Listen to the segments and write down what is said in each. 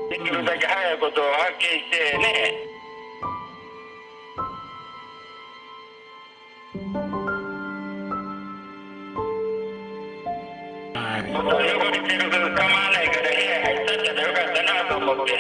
できるだけ早いことを発見してね。汚れてるから構わないから部屋入ったったらよかったなと思って。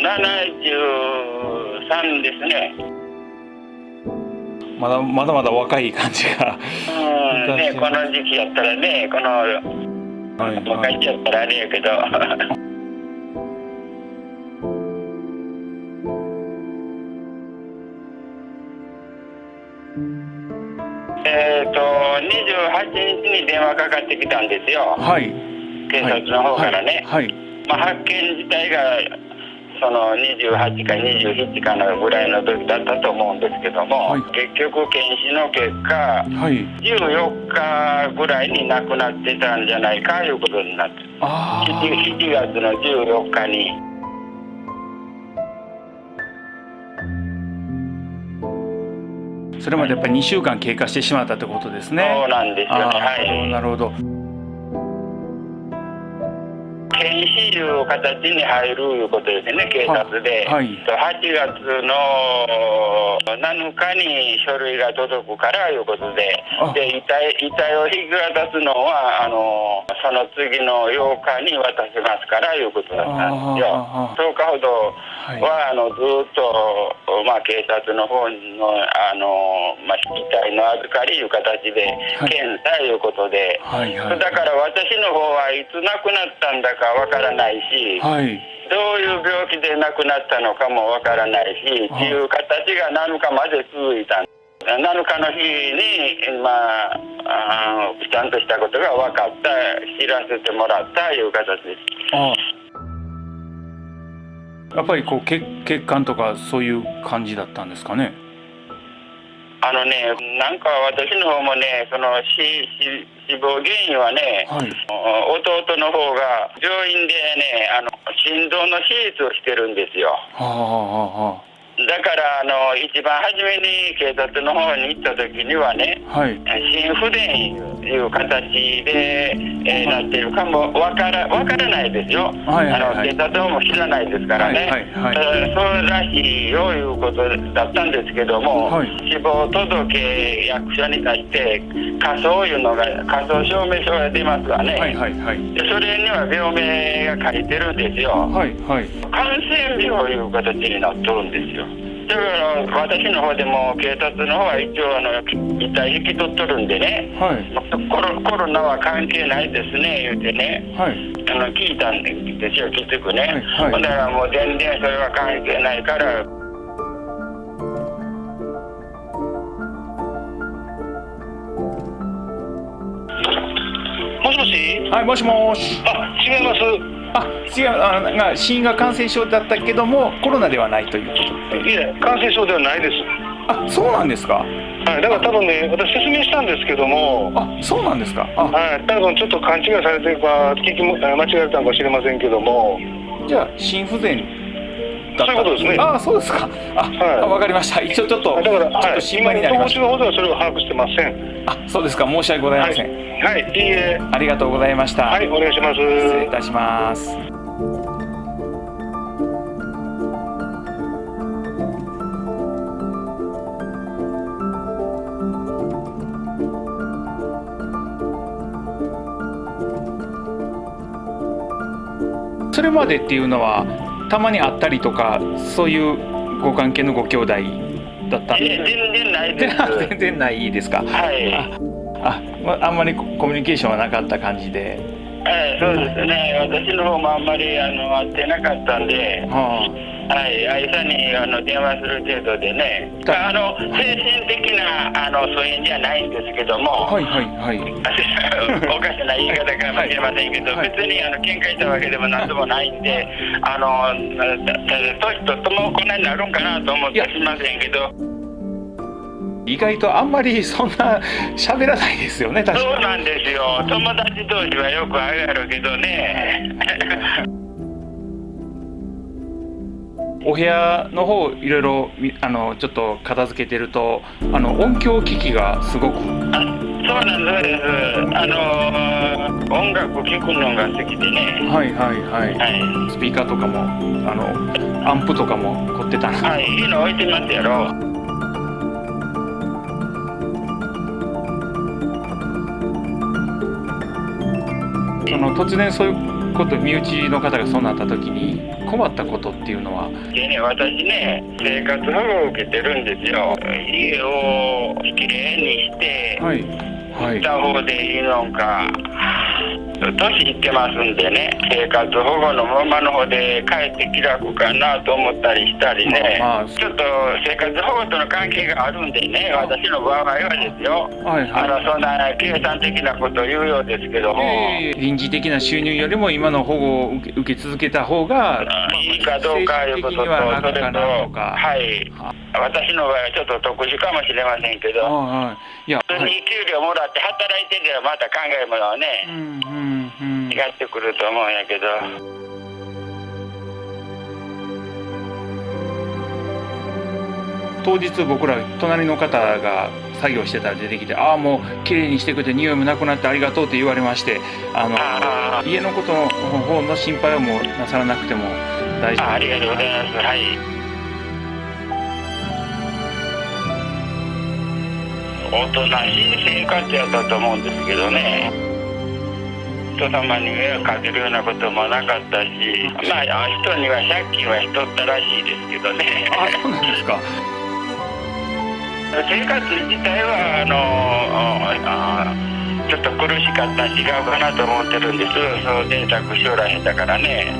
73ですね。まだまだ若い感じが。ね、この時期やったらね、この若い時やったらあれやけど。28日に電話かかってきたんですよ。はい。警察の方からね。はい。発見自体がその28か27かのぐらいの時だったと思うんですけども、結局検視の結果、14日ぐらいに亡くなってたんじゃないかいうことになって、7月の14日に。それまでやっぱり2週間経過してしまったってことですね。そうなんですよね。はい。なるほど。検視いう形に入るいうことですね、警察で。8月の7日に書類が届くからいうことで、遺体を引き渡すのはその次の8日に渡しますからいうことだったんですよ。10日ほどはずっと、警察の方の遺体の預かりいう形で検査いうことで、だから私の方はいつ亡くなったんだかわからないし、どういう病気で亡くなったのかもわからないし、っていう形が7日まで続いた。7日の日に、ちゃんとしたことが分かった、知らせてもらったいう形です。やっぱり血管とかそういう感じだったんですかね。なんか私の方もね、その死亡原因はね、弟の方が病院でね、心臓の手術をしてるんですよ。だから一番初めに警察の方に行った時にはね、心不全いう形で、なってるかもわからないですよ。警察の方も知らないですからね。そうらしいよいうことだったんですけども、死亡届役所に出して火葬いうのが火葬証明書が出ますわね。でそれには病名が書いてるんですよ。感染病いう形になっとるんですよ。だから私の方でも警察の方は一応遺体引き取っとるんでね、コロナは関係ないですね言うてね、聞いたんですよ、きつくね。だからもう全然それは関係ないから。もしもし。はい、もしもし。違います。違う、死因が感染症だったけどもコロナではないということで。いえ、感染症ではないです。そうなんですか。だから多分ね、私説明したんですけども。そうなんですか。多分ちょっと勘違いされてるか間違えたのかもしれませんけども。じゃあ心不全だった。そういうことですね。そうですか。わかりました。一応ちょっと心配になりました。今のところの方ではそれを把握してません。そうですか。申し訳ございません。いいえ。ありがとうございました。お願いします。失礼いたします。それまでっていうのはたまに会ったりとかそういうご関係のご兄弟だったんですか。全然ないです。全然ないですか。あんまりコミュニケーションはなかった感じで。そうですね。私の方もあんまり会ってなかったんで、はい、愛さんに電話する程度でね、精神的な疎遠じゃないんですけども、はいはいはい。おかしな言い方かもしれませんけど、はい、別に喧嘩したわけでもなんでもないんで、年とともこんなになるんかなと思ってすみませんけど。意外とあんまりそんな喋らないですよね、確かに。そうなんですよ。友達同士はよく上がるけどね。お部屋の方いろいろちょっと片付けてると音響機器がすごく。そうなんです。音楽聴くのが好きでね。はいはいはい。はい、スピーカーとかもアンプとかも凝ってたな。はい、いいの置いてますやろ。突然そういうこと、身内の方がそうなった時に困ったことっていうのは。でね、私ね、生活保護を受けてるんですよ。家をきれいにして、はいはい、した方でいいのか。年いってますんでね、生活保護のままの方で帰って気楽かなと思ったりしたりね、ちょっと生活保護との関係があるんでね、私の場合はですよ、はいはい、そんな計算的なことを言うようですけども、臨時的な収入よりも今の保護を受け続けた方がいいかどうかいうことと、それと、はい、私の場合はちょっと特殊かもしれませんけど、普通に給料もらって働いてればまた考えものはね、違ってくると思うんやけど。当日僕ら隣の方が作業してたら出てきて、ああもう綺麗にしてくれて匂いもなくなってありがとうって言われまして、家のことの方の心配はもうなさらなくても大丈夫。ありがとうございます。はい。おとなしい生活やったと思うんですけどね。人様に迷惑かけるようなこともなかったし、まあ人には借金はしとったらしいですけどね。あ、そうなんですか。生活自体はちょっと苦しかったし違うかなと思ってるんです。そう贅沢将来だからね。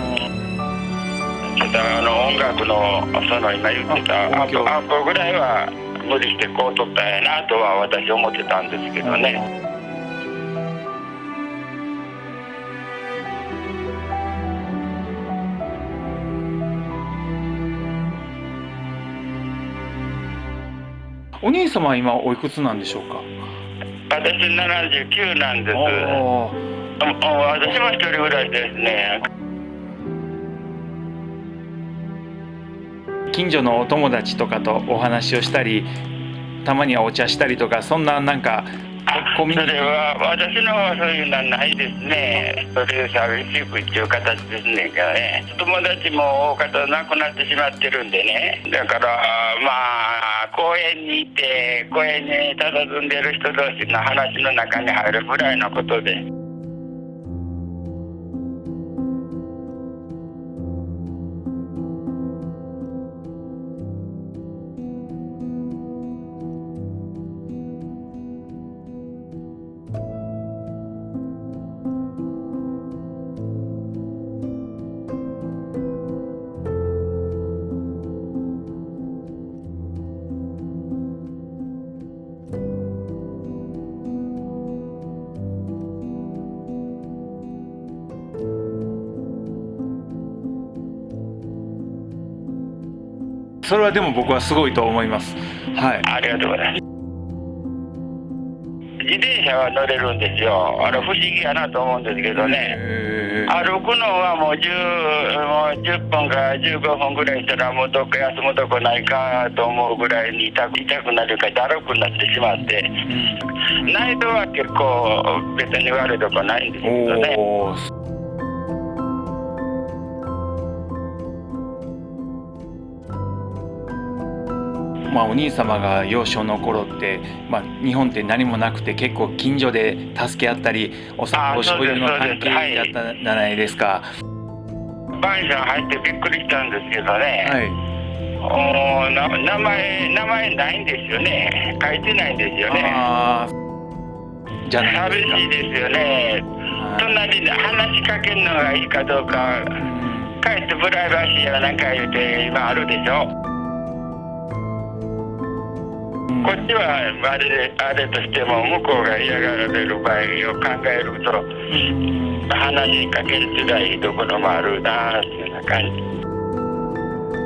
ちょっと音楽の今言ってたアンプぐらいは無理してこうとったんやなとは私思ってたんですけどね。お兄様は今おいくつなんでしょうか。私79なんです。私も一人暮らしですね。近所のお友達とかとお話をしたり、たまにはお茶したりとか、そんななんかそれは私の方はそういうのはないですね。それでサービス行くっていう形ですねがね。友達も大方亡くなってしまってるんでね。だからまあ公園に行って公園に佇んでる人同士の話の中に入るぐらいのことで。それはでも僕はすごいと思います。はい。ありがとうございます。自転車は乗れるんですよ。不思議やなと思うんですけどね。歩くのはもう10分か15分ぐらいしたらもうどっか休むとこないかと思うぐらいに痛くなるかだるくなってしまって、内臓は結構別に悪いとこないんですけどね。まあ、お兄様が幼少の頃って、まあ、日本って何もなくて結構近所で助け合ったりお醤油の関係だったじゃないですか。マンション入ってびっくりしたんですけどね、名前ないんですよね。書いてないんですよね。じゃないですか。寂しいですよね。隣で話しかけるのがいいかどうか、かえってプライバシーは何か言うて今あるでしょ。こっちはあれとしても向こうが嫌がられる場合を考えると、話しかけるつらいところもあるなっていうような感じ。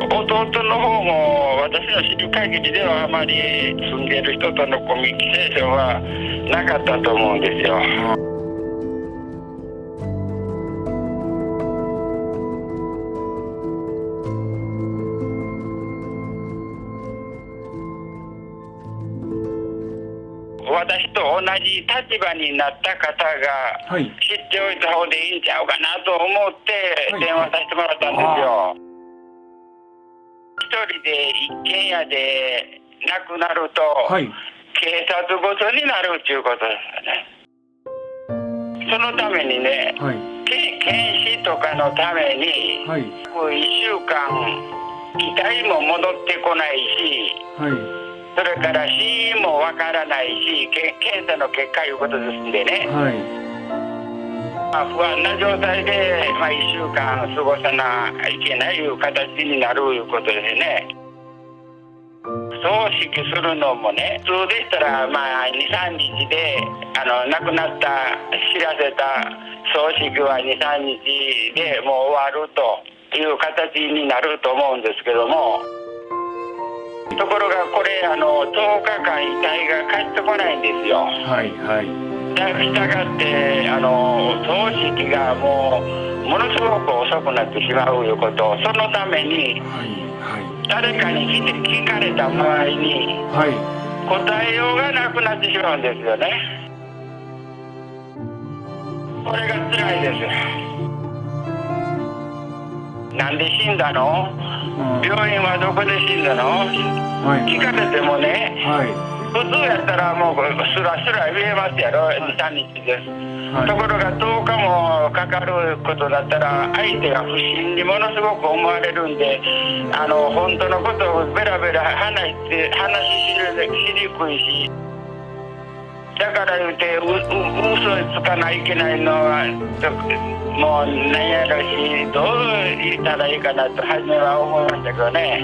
弟の方も私の知る限りではあまり住んでる人とのコミュニケーションはなかったと思うんですよ。私と同じ立場になった方が知っておいた方でいいんちゃうかなと思って電話させてもらったんですよ。一人で一軒家で亡くなると、警察ごとになるっていうことですよね。そのためにね、検視とかのために、1週間遺体も戻ってこないし、それから死因もわからないし、検査の結果いうことですんでね、不安な状態で、1週間過ごさないけないいう形になるいうことでね。葬式するのもね、普通でしたら2、3日で亡くなった知らせた葬式は2、3日でもう終わるという形になると思うんですけども、ところがこれ10日間遺体が帰ってこないんですよ。したがって葬式がものすごく遅くなってしまういうこと、そのために誰かに聞かれた場合に答えようがなくなってしまうんですよね。これが辛いです。なんで死んだの？病院はどこで死んだの？聞かれてもね、普通やったらもうスラスラ言えますやろ、2、3日です。ところが10日もかかることだったら相手が不審にものすごく思われるんで、本当のことをベラベラ話しにくいし、だから言うて嘘つかないといけないのはもう何やろし、どう言ったらいいかなと初めは思いましたけどね。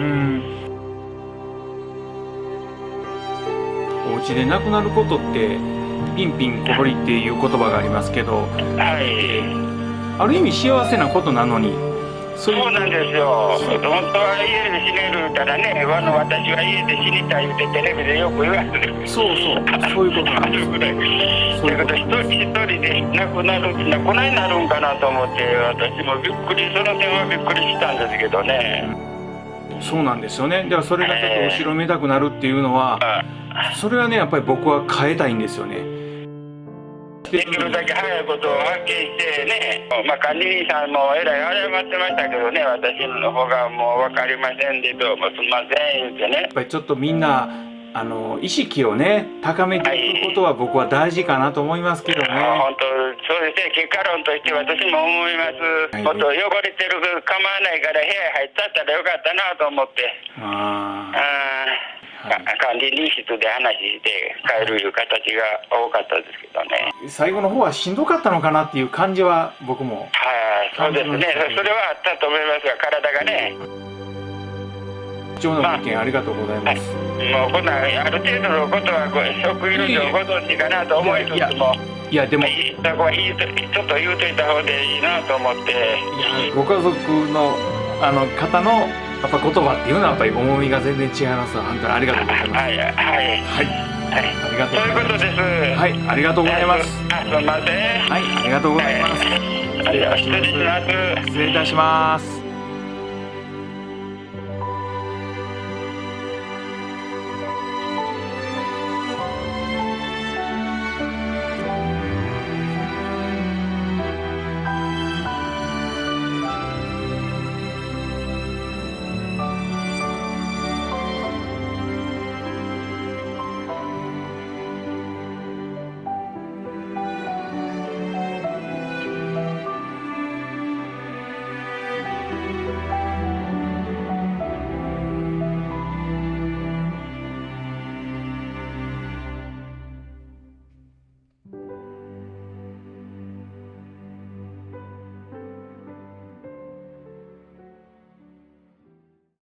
お家で亡くなることってピンピン小堀っていう言葉がありますけど、ある意味幸せなことなのに、そうなんですよ。本当は家で死ねるたらね、私は家で死にたいってテレビでよく言われてる。そういうことなんです。だけど一人で亡くなるってのはこないになるんかなと思って、私もその点はびっくりしたんですけどね。そうなんですよね。だからそれがちょっと後ろめたくなるっていうのは、それはねやっぱり僕は変えたいんですよね。できるだけ早いことを発見してね、管理人さんもえらい謝ってましたけどね、私の方がもう分かりませんでどうもすみません言ってね。やっぱりちょっとみんな意識をね高めていくことは僕は大事かなと思いますけどね。本当そうですね。結果論として私も思います。もっと汚れてる構わないから部屋入っちゃったらよかったなと思って。管理人室で話して帰るいう形が多かったですけどね。最後の方はしんどかったのかなっていう感じは僕もそうですね。それはあったと思いますが、体がね。貴重なご意見ありがとうございます。もうこんなある程度のことは職員のご存知かなと思いつつも、いやでもそこはちょっと言うといた方でいいなと思って。ご家族の方のやっぱ言葉っていうのはやっぱり重みが全然違います。本当にありがとうございます。ありがとうございます。そういうことです。ありがとうございます。すみません。ありがとうございます。失礼いたします。失礼いたします。